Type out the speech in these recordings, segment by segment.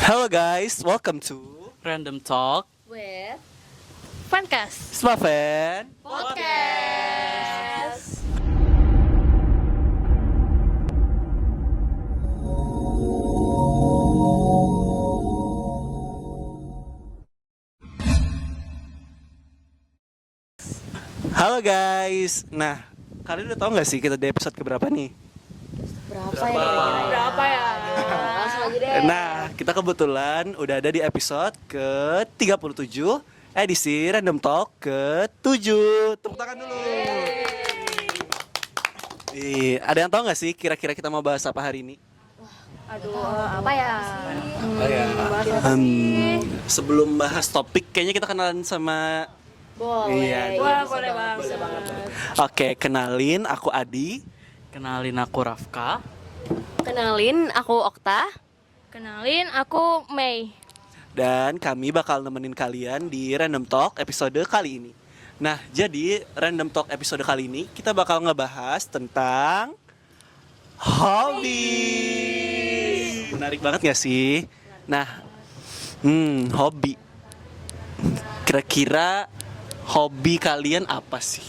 Hello guys, welcome to Random Talk with Fancast Smaven. Podcast. Halo guys. Nah, kalian udah tahu nggak sih kita di episode keberapa nih? Berapa ya? Berapa ya? Langsung aja deh. Nah, kita kebetulan udah ada di episode ke-37 edisi Random Talk ke-7. Tepuk tangan dulu. Ada yang tahu nggak sih kira-kira kita mau bahas apa hari ini? Aduh, apa ya? Sebelum bahas topik, kayaknya kita kenalan sama. Boleh. Iya, Wah, bisa boleh banget, banget. Oke, kenalin aku Adi. Kenalin aku Rafka. Kenalin, aku Okta. Kenalin, aku Mei. Dan kami bakal nemenin kalian di Random Talk episode kali ini. Nah, jadi Random Talk episode kali ini kita bakal ngebahas tentang hobi. Menarik banget gak sih? Nah, hobi. Kira-kira hobi kalian apa sih?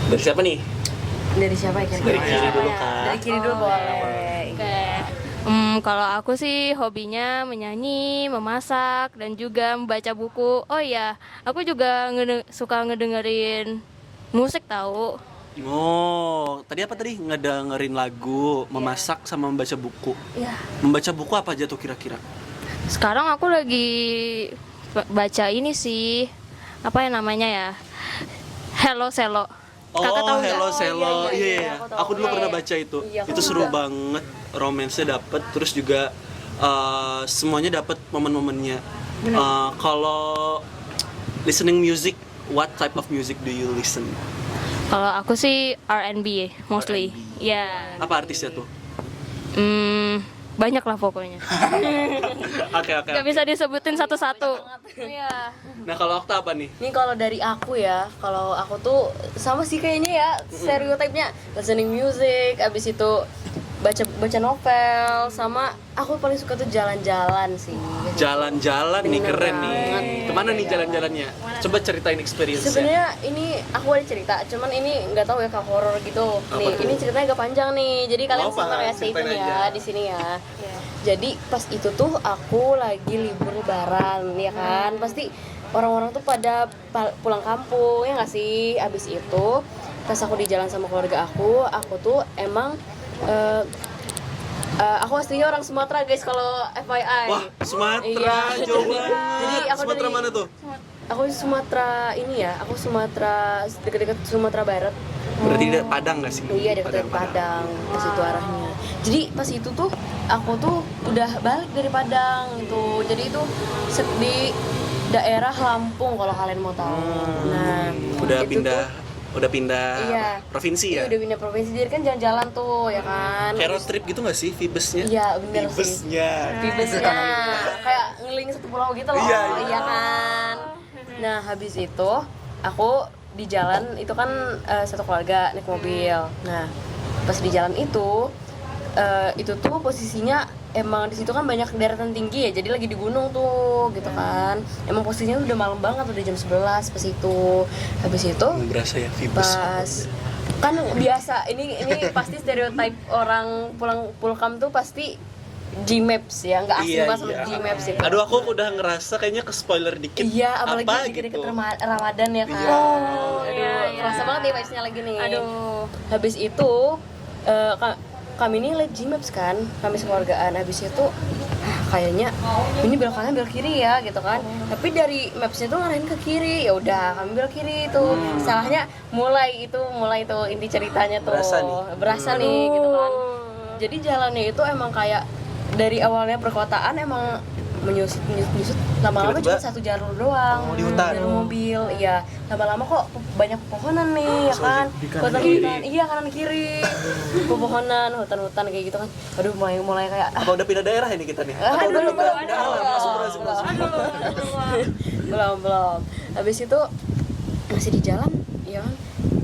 Dari siapa nih? Dari siapa ya kira-kira? Dari kiri dulu kan. Dari kiri dulu boleh. Oke. Kalau aku sih hobinya menyanyi, memasak, dan juga membaca buku. Oh iya, aku juga suka ngedengerin musik tahu. Oh, tadi apa tadi? Ngedengerin lagu, memasak sama membaca buku. Iya. Membaca buku apa aja tuh kira-kira? Sekarang aku lagi baca ini sih, apa yang namanya ya? Hello Selo. Kakak tahu nggak? Hello Selo. Iya, Iya. aku tahu. Aku dulu Iya, pernah iya. baca itu. Iya, Itu aku seru juga. banget. Romansnya dapet, terus juga semuanya dapet momen-momennya. Kalau listening music, what type of music do you listen? Kalau aku sih R&B mostly. Iya. Apa artisnya tuh? Banyak lah pokoknya. Oke. Gak bisa disebutin satu-satu. Iya. Nah, kalau Okta apa nih? Ini kalau dari aku ya, kalau aku tuh sama sih kayaknya ya stereotipnya listening music, abis itu baca novel, sama aku paling suka tuh jalan-jalan sih. Jalan-jalan nih, Bener keren banget. nih. Kemana nih jalan-jalannya? Coba ceritain experience-nya. Sebenarnya ini aku ada cerita, cuman ini nggak tahu ya kayak horor gitu. Apa Nih, tuh? ini ceritanya agak panjang nih. Jadi kalian Apa? simak ya, stay Ceritain tune aja. ya di sini ya. Jadi pas itu tuh aku lagi libur lebaran, ya kan? Pasti orang-orang tuh pada pulang kampung ya nggak sih? Abis itu pas aku di jalan sama keluarga aku tuh emang aku aslinya orang Sumatera guys, kalau FYI. Wah, Sumatera, Iya. jauh Jadi banget. aku Sumatera dari- mana tuh? Aku Sumatera ini ya, aku Sumatera dekat-dekat Sumatera Barat. Berarti di Padang nggak sih? Iya, dekat Padang, ke situ arahnya. Jadi pas itu tuh aku tuh udah balik dari Padang gitu. Jadi itu di daerah Lampung kalau kalian mau tahu. Nah, Udah pindah Iya. provinsi ya? Iya, udah pindah provinsi. Jadi kan jalan-jalan tuh ya kan. Kayak road trip gitu nggak sih Vibesnya? Iya, bener sih. Vibesnya. Vibesnya kayak ngeliling satu pulau gitu loh. Iya. Kan. Nah, habis itu aku di jalan itu kan satu keluarga naik mobil. Nah, pas di jalan itu tuh posisinya emang di situ kan banyak deretan tinggi ya, jadi lagi di gunung tuh gitu kan. Emang posisinya udah malam banget, udah jam 11 pas itu. Habis itu Berasa ya Vibes. pas kan biasa ini pasti stereotip orang pulang tuh pasti Gmaps ya, nggak asing banget sama Gmaps itu. Aduh, aku udah ngerasa kayaknya ke spoiler dikit. Iya, apalagi Apa deket-deket gitu? Ramadan ya kan. Iya. Aduh, kerasa banget nih vibes-nya lagi nih. Aduh. Habis itu kami ini liat Gmaps kan, kami sekeluargaan. Habis itu kayaknya ini belok kanan belok kiri ya gitu kan. Tapi dari mapsnya tuh ngarahin ke kiri. Ya udah, kami belok kiri tuh. Salahnya mulai itu inti ceritanya tuh. Berasa nih gitu kan. Jadi jalannya itu emang kayak dari awalnya perkotaan emang menyusut lama-lama Tiba-tiba, cuma satu jalur doang. di hutan. Jalur mobil, iya. Lama-lama kok banyak pepohonan nih, ya kan? Hutan-hutan, iya kanan kiri. Pepohonan, hutan-hutan kayak gitu kan. Aduh, mulai kayak Apa udah pindah daerah ini kita nih? Atau udah belum. Belum. Habis itu masih di jalan, ya kan?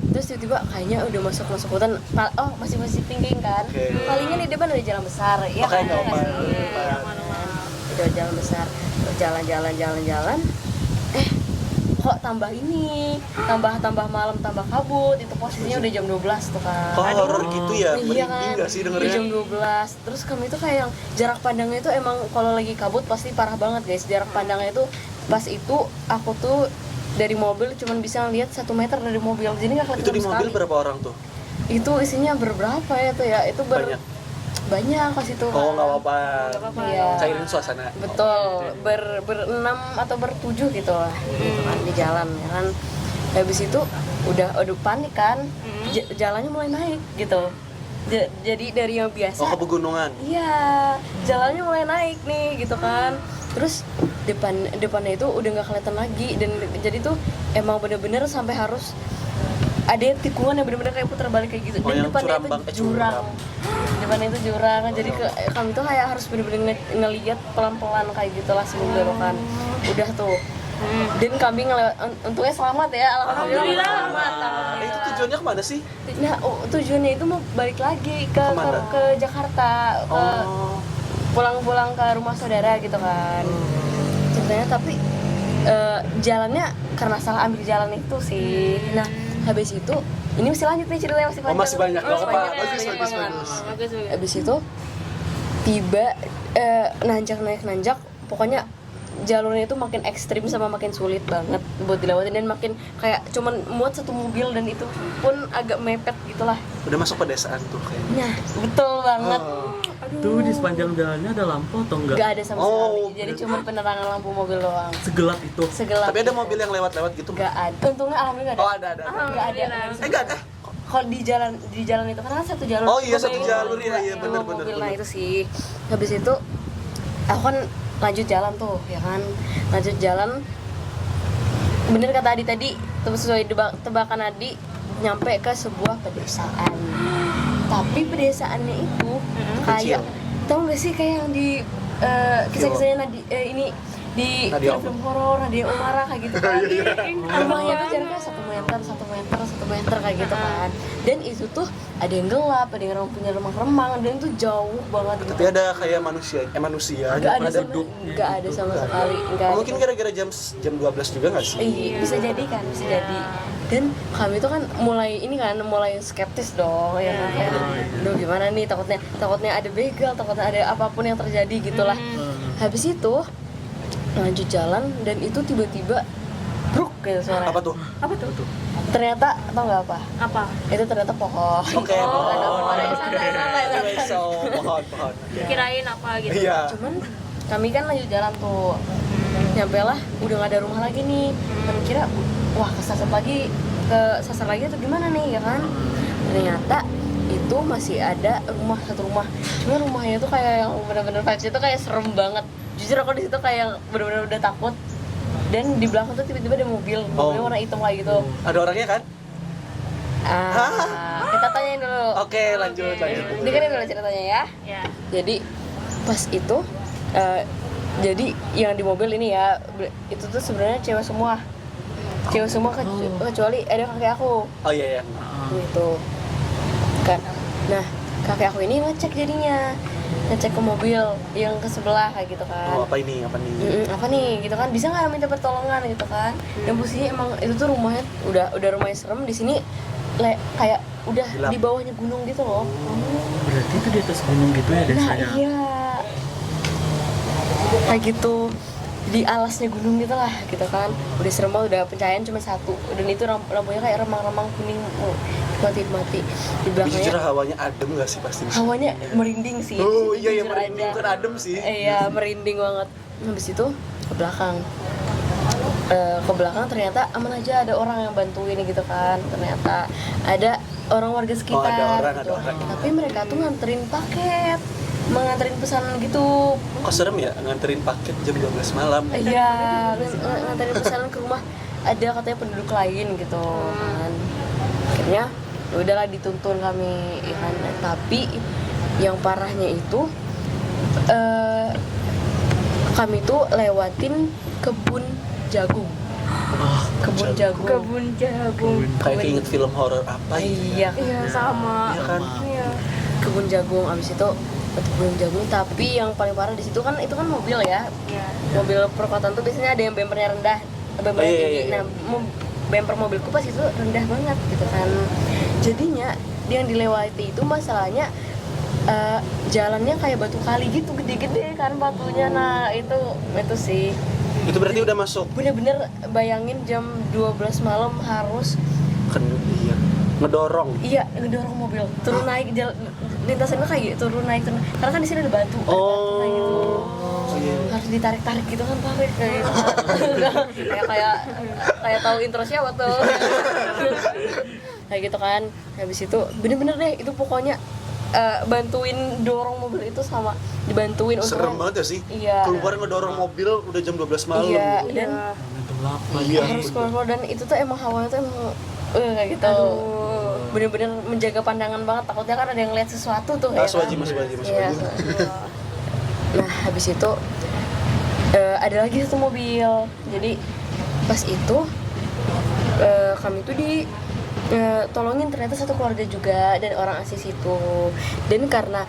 Terus tiba-tiba kayaknya udah masuk hutan. Oh, masih thinking kan? Oke. Palingnya di depan ada jalan besar, ya Oke, kan? nggak apa-apa. Nggak sih? lewat jalan besar, jalan, kok tambah malam, tambah kabut. Itu posisinya udah jam 12 tuh kan. Oh, horor gitu ya? Iya Merinding kan, nggak sih udah dengernya? jam 12. Terus kami tuh kayak yang jarak pandangnya itu emang kalau lagi kabut pasti parah banget guys. Jarak pandangnya itu pas itu aku tuh dari mobil cuman bisa ngeliat 1 meter dari mobil. Jadi nggak kelihatan Itu di sama mobil sekali. berapa orang tuh? Itu isinya berberapa ya tuh ya? Itu banyak pas itu. Oh, nggak apa-apa. Iya. Cairin suasana. Betul, berenam atau bertujuh gitu lah, gitu kan, di jalan ya kan. Habis itu udah panik kan, jalannya mulai naik gitu. Jadi dari yang biasa, Oh, ke pegunungan. iya, jalannya mulai naik nih gitu kan. Terus depannya itu udah nggak kelihatan lagi, dan jadi tuh emang bener-bener sampai harus ada tikungan yang bener-bener kayak putar balik kayak gitu. Oh, Dan yang depannya curam itu bang- jurang. Depannya itu jurang, jadi kami tuh kayak harus bener-bener ngelihat pelan-pelan kayak gitulah sebelum belokan. Udah tuh. Dan kami untungnya selamat ya, alhamdulillah selamat. Itu tujuannya kemana sih? Nah, tujuannya itu mau balik lagi ke Kemana? Jakarta, ke Oh, pulang ke rumah saudara gitu kan. Ceritanya tapi jalannya karena salah ambil jalan itu sih. Nah, habis itu ini masih lanjut nih ceritanya, masih panjang. masih banyak, nggak apa-apa. banyak, Bagus, banyak bagus, banget. bagus. Habis itu tiba nanjak, pokoknya jalurnya itu makin ekstrim sama makin sulit banget buat dilewatin, dan makin kayak cuman muat satu mobil, dan itu pun agak mepet gitulah. udah masuk pedesaan tuh kayaknya. Nah, betul banget. Tuh di sepanjang jalannya ada lampu atau enggak? Gak ada sama Oh, sekali, oke. jadi cuma penerangan lampu mobil doang. Segelap itu. Segelap. Tapi ada mobil yang lewat-lewat gitu? Gak ada. Untungnya alhamdulillah gak ada. Oh, ada. Gak ada. Enggak ada. Kalau di jalan itu karena kan satu jalur. Oh iya, satu Mobil jalur, dua, iya, dua bener, mobil. bener, Nah bener. itu sih. Habis itu aku kan lanjut jalan tuh, ya kan. Lanjut jalan. Bener kata Adi tadi, sesuai tebakan Adi, nyampe ke sebuah pedesaan. Tapi pedesaannya itu kayak, tau gak sih kayak yang di kisah-kisahnya ini di Nadia film horor, Nadia Umara kayak gitu kan. Rumahnya tuh jaraknya 1 meter kayak gitu kan. Dan itu tuh ada yang gelap, ada yang punya remang-remang, dan itu jauh banget gitu. Tapi ada kayak manusia. Gak ada sama, duduk. gak ada sama sekali. Gak Mungkin ada. gara-gara jam 12 juga nggak sih? Bisa jadi kan, bisa jadi. Dan kami tuh kan mulai skeptis dong, ya kan, kayak, aduh gimana nih, takutnya ada begal, takutnya ada apapun yang terjadi gitulah. Habis itu lanjut jalan, dan itu tiba-tiba bruk gitu suara. Apa tuh? Ternyata tau nggak apa? Apa? Itu ternyata pohon. Oke, Santai. So, pohon. Kirain apa gitu. Iya. Cuman kami kan lanjut jalan tuh, nyampe lah udah nggak ada rumah lagi nih. Kami kira wah kesasar lagi atau gimana nih ya kan. Ternyata itu masih ada satu rumah. Cuma rumahnya tuh kayak yang benar-benar vibes-nya tuh kayak serem banget. Jujur aku di situ kayak yang benar-benar udah takut. Dan di belakang tuh tiba-tiba ada mobilnya warna hitam kayak gitu. Ada orangnya kan? Kita tanyain dulu. Oke, lanjut. Dengerin dulu ceritanya ya. Ya. Jadi pas itu jadi yang di mobil ini ya, itu tuh sebenarnya cewek semua kecuali ada kakek aku Oh iya. gitu kan. Nah kakek aku ini ngecek ke mobil yang ke sebelah kayak gitu kan. Oh, apa nih? Apa nih gitu kan, bisa nggak minta pertolongan gitu kan. Dan posisinya emang itu tuh rumahnya udah rumahnya serem, di sini kayak udah Gelap. di bawahnya gunung gitu loh. Berarti itu di atas gunung gitu ya Nah desanya. iya, kayak gitu di alasnya gunung gitu lah gitu kan. Udah serem banget, udah pencahayaan cuma satu, dan itu lampunya kayak remang-remang kuning, mati di Tapi jujur belakangnya. hawanya adem nggak sih pasti? Hawanya merinding sih. Oh iya, jujur merinding, aja. bukan adem sih. Iya, merinding banget. Habis itu ke belakang. Ternyata aman aja, ada orang yang bantuin gitu kan. Ternyata ada orang warga sekitar. Ada orang. Tapi mereka tuh nganterin paket, menganterin pesanan gitu. Kok serem ya nganterin paket jam 12 malam? Iya, nganterin pesanan ke rumah ada katanya penduduk lain gitu kan. Akhirnya ya udahlah dituntun kami ya kan. Tapi yang parahnya itu kami tuh lewatin kebun jagung. Kebun jagung. Kayak inget film horor apa ya? Iya, Iya sama. Iya kan? Iya. kebun jagung. Abis itu untuk gunung jagung. Tapi yang paling parah di situ kan itu kan mobil ya. Mobil perkotaan tuh biasanya ada yang bempernya rendah, bempernya tinggi. Nah, bemper mobilku pas itu rendah banget gitu kan. Jadinya yang dilewati itu masalahnya jalannya kayak batu kali gitu, gede-gede kan batunya. Nah itu sih. Itu berarti udah masuk. Bener-bener bayangin jam 12 malam harus Iya. Ngedorong. Iya, ngedorong mobil turun naik lintasannya kayak gitu, turun naik karena kan di sini ada batu. Oh. Kayak gitu. Iya. Harus ditarik-tarik gitu kan, tarik kayak gitu. kayak tahu intro siapa tuh. Kayak gitu kan. Habis itu bener-bener deh itu pokoknya bantuin dorong mobil itu sama dibantuin untuk Serem banget ya sih. Iya. Keluar ngedorong mobil udah jam 12 malam. Iya, gitu. dan gelap Iya. harus keluar dan itu tuh emang hawanya tuh emang kayak gitu. Bener-bener menjaga pandangan banget, takutnya kan ada yang lihat sesuatu tuh ya. Mas wajib. Iya. Nah, habis itu ada lagi satu mobil. Jadi pas itu kami tuh tolongin ternyata satu keluarga juga dan orang asli situ. Dan karena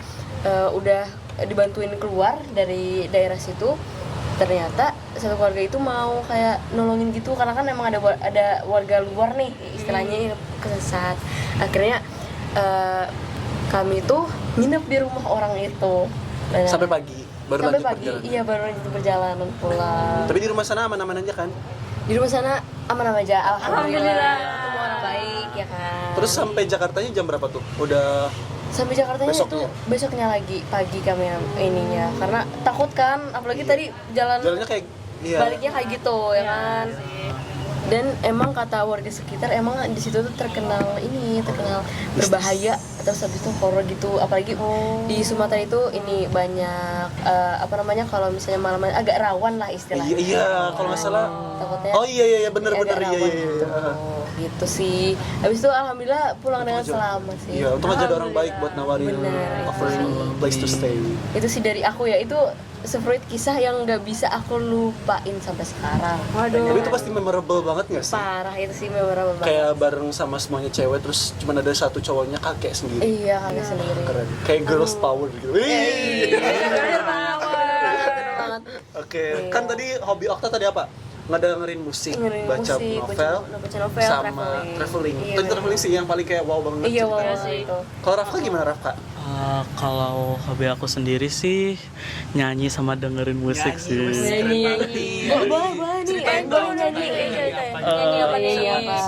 udah dibantuin keluar dari daerah situ, ternyata satu keluarga itu mau kayak nolongin gitu karena kan emang ada warga luar nih istilahnya kesesat. Akhirnya kami tuh nginep di rumah orang itu. Dan Sampai pagi baru sampai lanjut pagi, perjalanan. iya baru lanjut perjalanan pulang. Tapi di rumah sana aman-aman aja kan? Di rumah sana aman-aman aja, alhamdulillah. Ketemu orang baik ya kan. Terus sampai Jakartanya jam berapa tuh? Udah sampai Jakartanya besoknya? itu besoknya lagi pagi kami ininya karena takut kan, apalagi tadi jalannya kayak baliknya kayak gitu ya kan. Dan emang kata warga sekitar emang di situ tuh terkenal berbahaya, terus habis itu horor gitu, apalagi di Sumatera itu ini banyak kalau misalnya malam agak rawan lah istilahnya. Iya, kalau nggak salah. Takutnya Oh iya benar agak iya. rawan gitu sih. Habis itu alhamdulillah pulang dengan selamat sih. Iya, untung aja ada orang baik buat nawarin Bener. offering place to stay. Itu sih dari aku ya, itu seperti kisah yang nggak bisa aku lupain sampai sekarang. Tapi itu pasti memorable banget nggak sih? Parah, itu sih memorable banget. Kayak bareng sama semuanya cewek, terus cuma ada satu cowoknya kakek sendiri. Iya, kakek sendiri. Keren. Kayak girls power gitu. Bener banget. Oke, kan tadi hobi Okta tadi apa? Ngedengerin musik, Dengerin baca musik, novel, baca novel, sama traveling. Iya, Itu traveling sih yang paling kayak wow banget. Iya, ceritanya. wow itu. Kalau Rafka gimana Rafka? Kalau hobi aku sendiri sih nyanyi sama dengerin musik sih. Nyanyi. Boleh nih. Boleh nyanyi. Nyanyi apa?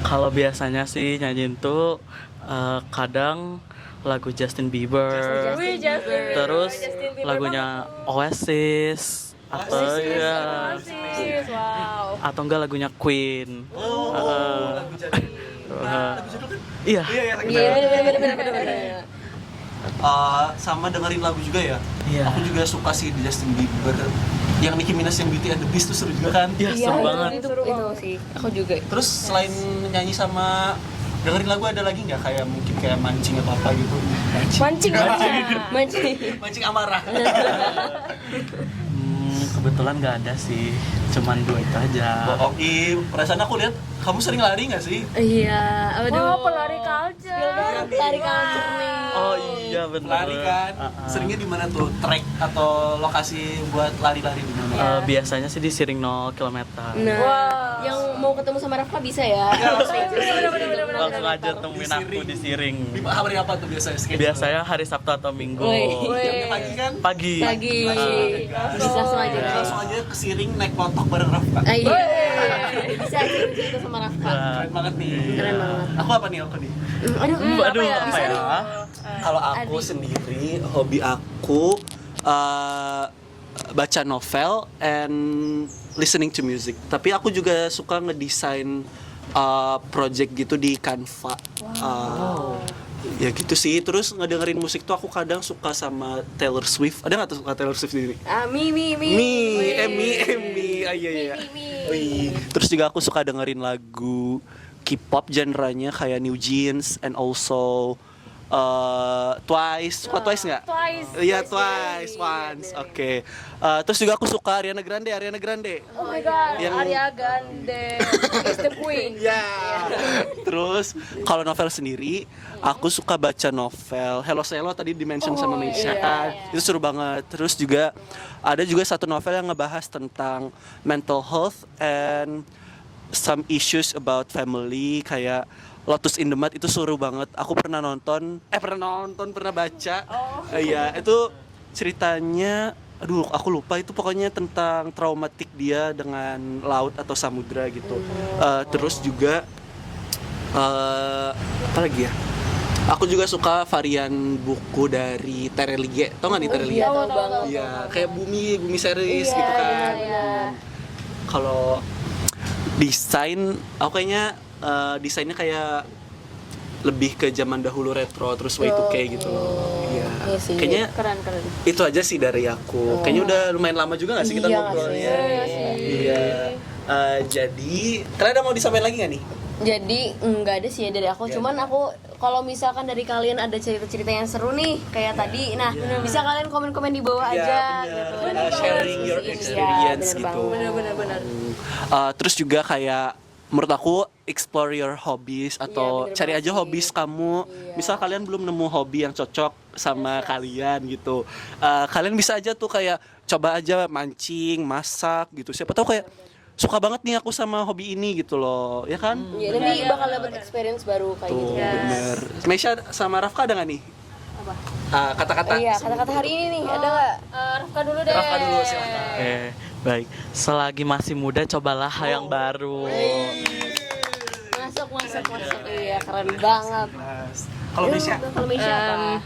Kalau biasanya sih nyanyiin tuh kadang lagu Justin Bieber, terus lagunya Oasis, atau atau enggak lagunya Queen. Iya. Iya, bener. Sama dengerin lagu juga ya. Iya. Aku juga suka sih di Justin Bieber. Yang Nicki Minaj yang Beauty and the Beast tuh seru juga kan. Iya, seru banget. Itu sih. Aku juga. Terus selain nyanyi sama dengerin lagu ada lagi nggak kayak mungkin kayak mancing atau apa gitu? Mancing. Mancing amarah. Kebetulan nggak ada sih, cuman dua itu aja. Bohong, perasaan aku lihat kamu sering lari nggak sih? Iya, aduh. pelari culture. Pelari culture nih. Oh iya benar. Lari kan? Seringnya di mana tuh? Trek atau lokasi buat lari-lari di mana? Biasanya sih di Siring 0 km. Nah, yang mau ketemu sama Rafka bisa ya. Langsung aja temuin aku di Siring. Di hari apa tuh biasanya? Biasanya hari Sabtu atau Minggu. Jamnya pagi kan? Pagi. Bisa langsung aja. Langsung aja ke Siring naik motor bareng Rafka. Iya. Bisa cerita sama Rafka. Keren banget nih. Keren banget. Aku apa nih? Aduh, apa ya? Kalau aku sendiri, hobi aku baca novel and listening to music. Tapi aku juga suka ngedesain project gitu di Canva. Ya gitu sih. Terus ngedengerin musik tuh aku kadang suka sama Taylor Swift. Ada nggak tuh suka Taylor Swift sendiri? Emi. Iya. Terus juga aku suka dengerin lagu K-pop genrenya kayak New Jeans and also Twice, suka Twice nggak? Twice. Iya Twice, once, oke. Terus juga aku suka Ariana Grande. Oh my god, Yang- Ariana Grande is the queen. Ya. Terus kalau novel sendiri, aku suka baca novel Hello Selo tadi di-mention sama Meisha kan. Itu seru banget. Terus juga ada juga satu novel yang ngebahas tentang mental health and some issues about family kayak Lotus in the Mud. Itu seru banget. Aku pernah baca. Iya, itu ceritanya aku lupa itu pokoknya tentang traumatik dia dengan laut atau samudra gitu. Terus juga apa lagi ya? Aku juga suka varian buku dari Terelie. Tau gak nih Terelie? Iya, tahu banget. Iya, kayak bumi series gitu kan. Kalau desain, aku kayaknya desainnya kayak lebih ke zaman dahulu retro terus Y2K gitu loh. Iya. Iya sih. Kayaknya Keren. itu aja sih dari aku. Kayaknya udah lumayan lama juga gak sih kita Iya ngobrolnya? sih. Iya. Jadi kalian ada mau disampaikan lagi gak nih? Jadi nggak ada sih ya dari aku, cuman aku kalau misalkan dari kalian ada cerita-cerita yang seru nih kayak tadi, nah bisa kalian komen-komen di bawah aja gitu. Sharing your Iya, experience bener gitu. banget. Terus juga kayak menurut aku explore your hobbies atau bener cari banget aja sih. hobbies kamu. Misal kalian belum nemu hobi yang cocok sama kalian gitu, kalian bisa aja tuh kayak coba aja mancing, masak gitu. Siapa tahu kayak suka banget nih aku sama hobi ini gitu loh, ya kan? Iya, nanti bakal dapat experience baru kayak Tuh, gitu. bener. Meisha sama Rafka ada nggak nih? Kata-kata. Iya, kata-kata hari ini nih, ada nggak? Rafka dulu deh. Rafka dulu silakan. Baik. Selagi masih muda, cobalah yang baru. Masuk. Iya, keren banget. Kalau Meisha? Kalau Meisha apa?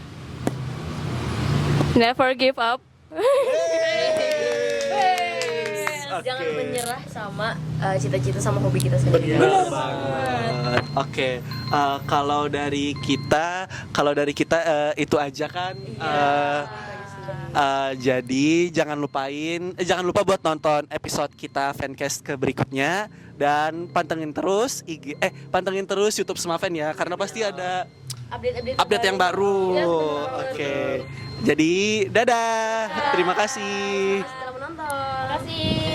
Never give up. Jangan menyerah sama cita-cita sama hobi kita sendiri. Benar banget. Oke, kalau dari kita itu aja kan. Jadi jangan lupa buat nonton episode kita Fancast ke berikutnya dan pantengin terus YouTube Semaven ya karena pasti ada update yang baru. Oke. Jadi dadah. Terima kasih. Setelah menonton. Terima kasih.